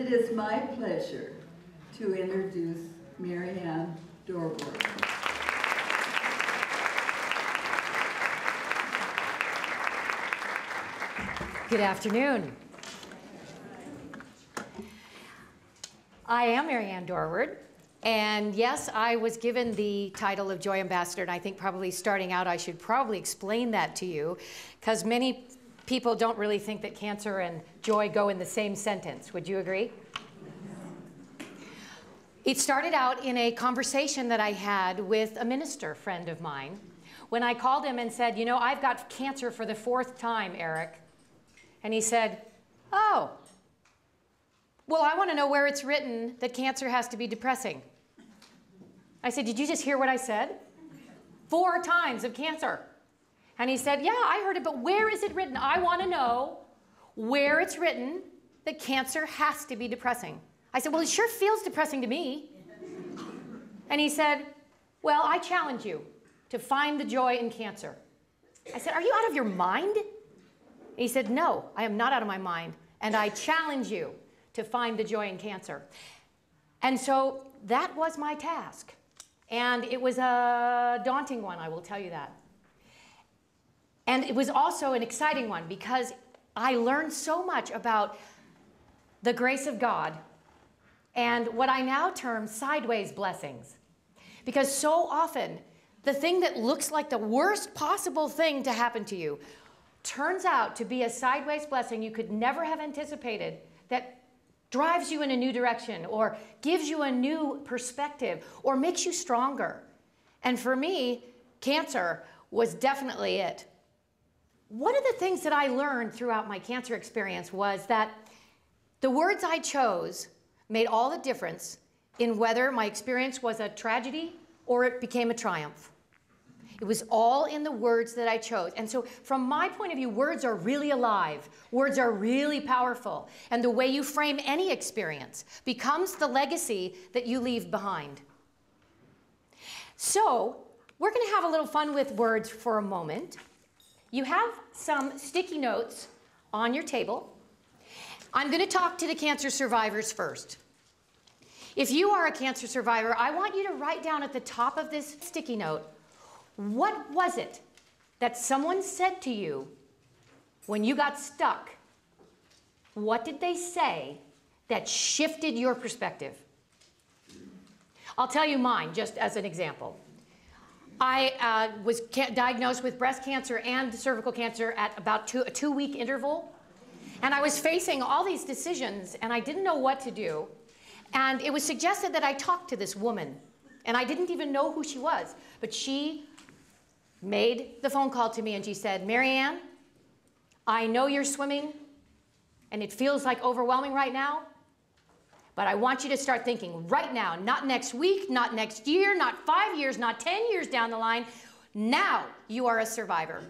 it is my pleasure to introduce Mary Ann Dorward. Good afternoon. I am Mary Ann Dorward, and yes, I was given the title of Joy Ambassador, and I think probably starting out I should probably explain that to you, because many people don't really think that cancer and joy go in the same sentence. Would you agree? It started out in a conversation that I had with a minister friend of mine when I called him and said, you know, I've got cancer for the 4th time, Eric. And he said, oh, well, I want to know where it's written that cancer has to be depressing. I said, did you just hear what I said? 4 times of cancer. And he said, yeah, I heard it, but where is it written? I want to know where it's written that cancer has to be depressing. I said, well, it sure feels depressing to me. And he said, well, I challenge you to find the joy in cancer. I said, are you out of your mind? He said, no, I am not out of my mind, and I challenge you to find the joy in cancer. And so that was my task. And it was a daunting one, I will tell you that. And it was also an exciting one because I learned so much about the grace of God and what I now term sideways blessings. Because so often, the thing that looks like the worst possible thing to happen to you turns out to be a sideways blessing you could never have anticipated that drives you in a new direction or gives you a new perspective or makes you stronger. And for me, cancer was definitely it. One of the things that I learned throughout my cancer experience was that the words I chose made all the difference in whether my experience was a tragedy or it became a triumph. It was all in the words that I chose. And so from my point of view, words are really alive. Words are really powerful. And the way you frame any experience becomes the legacy that you leave behind. So we're going to have a little fun with words for a moment. You have some sticky notes on your table. I'm going to talk to the cancer survivors first. If you are a cancer survivor, I want you to write down at the top of this sticky note, what was it that someone said to you when you got stuck? What did they say that shifted your perspective? I'll tell you mine, just as an example. I was diagnosed with breast cancer and cervical cancer at about a 2-week interval. And I was facing all these decisions, and I didn't know what to do. And it was suggested that I talk to this woman. And I didn't even know who she was. But she made the phone call to me, and she said, Mary Ann, I know you're swimming, and it feels like overwhelming right now. But I want you to start thinking right now, not next week, not next year, not 5 years, not 10 years down the line. Now you are a survivor.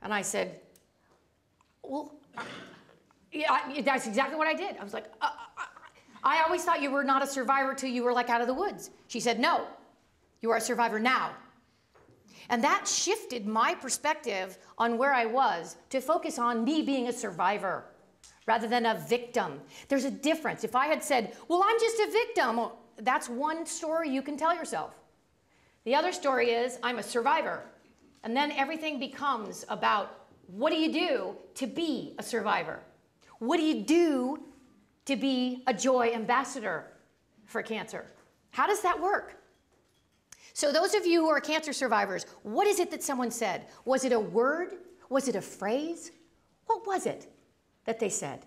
And I said, well, yeah, that's exactly what I did. I was like, I always thought you were not a survivor till you were like out of the woods. She said, no, you are a survivor now. And that shifted my perspective on where I was to focus on me being a survivor rather than a victim. There's a difference. If I had said, well, I'm just a victim, well, that's one story you can tell yourself. The other story is, I'm a survivor. And then everything becomes about, what do you do to be a survivor? What do you do to be a joy ambassador for cancer? How does that work? So those of you who are cancer survivors, what is it that someone said? Was it a word? Was it a phrase? What was it that they said?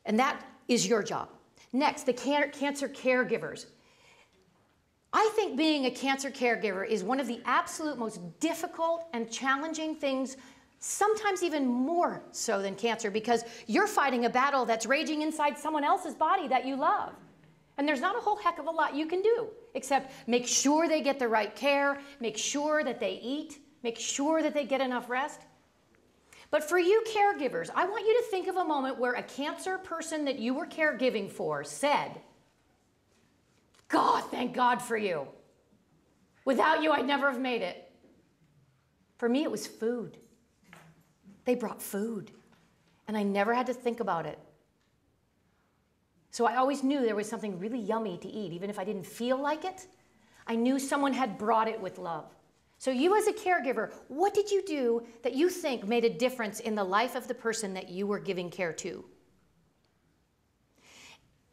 And that is your job. Next, the cancer caregivers. I think being a cancer caregiver is one of the absolute most difficult and challenging things, sometimes even more so than cancer, because you're fighting a battle that's raging inside someone else's body that you love. And there's not a whole heck of a lot you can do, except make sure they get the right care, make sure that they eat, make sure that they get enough rest. But for you caregivers, I want you to think of a moment where a cancer person that you were caregiving for said, God, thank God for you. Without you, I'd never have made it. For me, it was food. They brought food, and I never had to think about it. So I always knew there was something really yummy to eat, even if I didn't feel like it. I knew someone had brought it with love. So you as a caregiver, what did you do that you think made a difference in the life of the person that you were giving care to?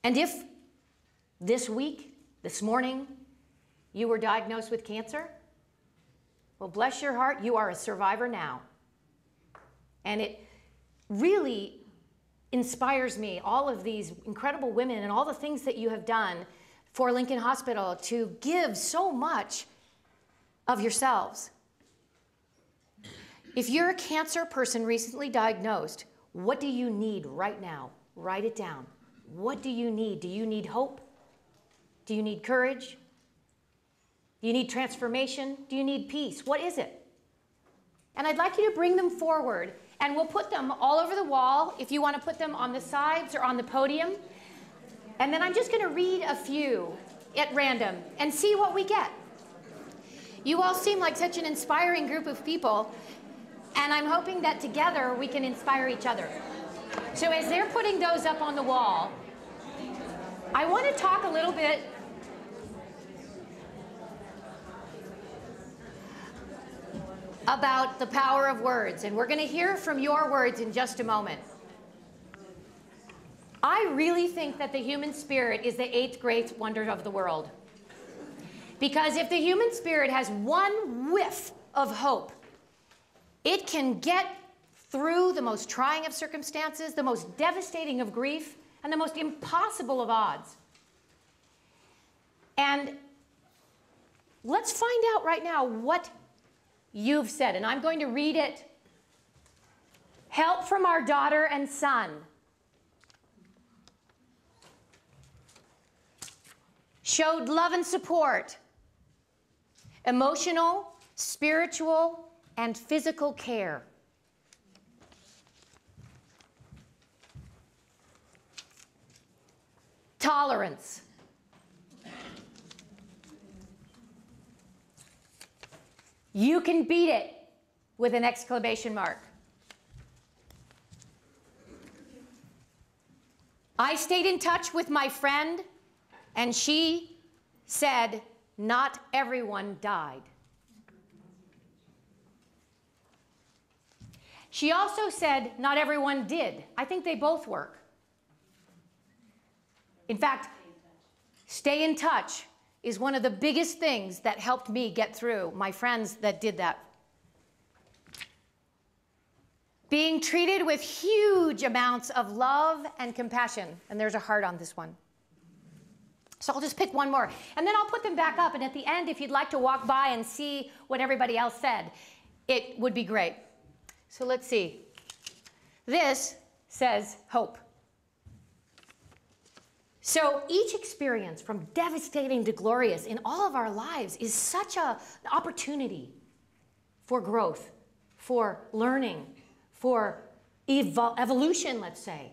And if this week, this morning, you were diagnosed with cancer, well, bless your heart, you are a survivor now. And it really inspires me, all of these incredible women and all the things that you have done for Lincoln Hospital to give so much of yourselves. If you're a cancer person recently diagnosed, what do you need right now? Write it down. What do you need? Do you need hope? Do you need courage? Do you need transformation? Do you need peace? What is it? And I'd like you to bring them forward, and we'll put them all over the wall if you want to put them on the sides or on the podium. And then I'm just going to read a few at random and see what we get. You all seem like such an inspiring group of people, and I'm hoping that together we can inspire each other. So as they're putting those up on the wall, I want to talk a little bit about the power of words, and we're going to hear from your words in just a moment. I really think that the human spirit is the 8th great wonder of the world. Because if the human spirit has one whiff of hope, it can get through the most trying of circumstances, the most devastating of grief, and the most impossible of odds. And let's find out right now what you've said, and I'm going to read it. Help from our daughter and son. Showed love and support. Emotional, spiritual, and physical care. Tolerance. You can beat it with an exclamation mark. I stayed in touch with my friend, and she said, not everyone died. She also said, not everyone did. I think they both work. In fact, stay in touch is one of the biggest things that helped me get through, my friends that did that. Being treated with huge amounts of love and compassion. And there's a heart on this one. So I'll just pick one more. And then I'll put them back up. And at the end, if you'd like to walk by and see what everybody else said, it would be great. So let's see. This says hope. So each experience, from devastating to glorious in all of our lives, is such an opportunity for growth, for learning, for evolution, let's say.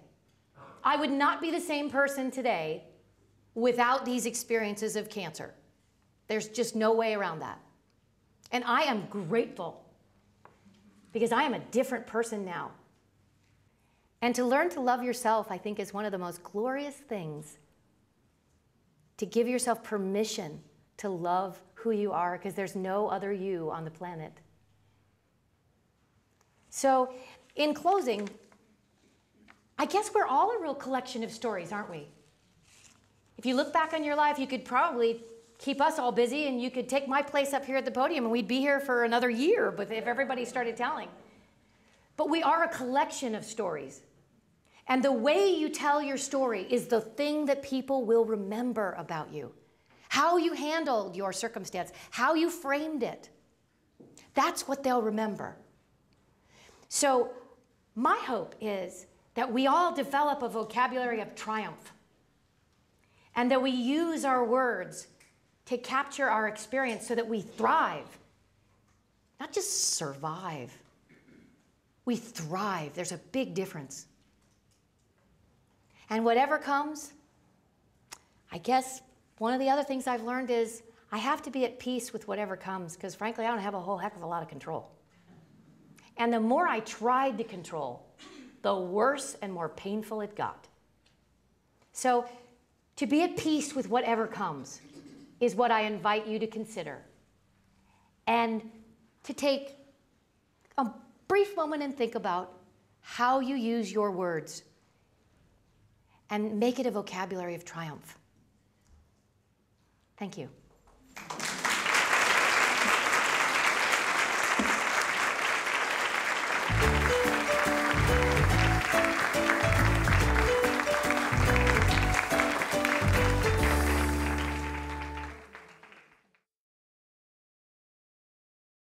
I would not be the same person today without these experiences of cancer. There's just no way around that. And I am grateful because I am a different person now. And to learn to love yourself, I think, is one of the most glorious things. To give yourself permission to love who you are, because there's no other you on the planet. So, in closing, I guess we're all a real collection of stories, aren't we? If you look back on your life, you could probably keep us all busy, and you could take my place up here at the podium, and we'd be here for another year, but if everybody started telling. But we are a collection of stories. And the way you tell your story is the thing that people will remember about you. How you handled your circumstance, how you framed it. That's what they'll remember. So my hope is that we all develop a vocabulary of triumph, and that we use our words to capture our experience so that we thrive, not just survive. We thrive. There's a big difference. And whatever comes, I guess one of the other things I've learned is I have to be at peace with whatever comes, because frankly, I don't have a whole heck of a lot of control. And the more I tried to control, the worse and more painful it got. So So to be at peace with whatever comes is what I invite you to consider. And to take a brief moment and think about how you use your words and make it a vocabulary of triumph. Thank you.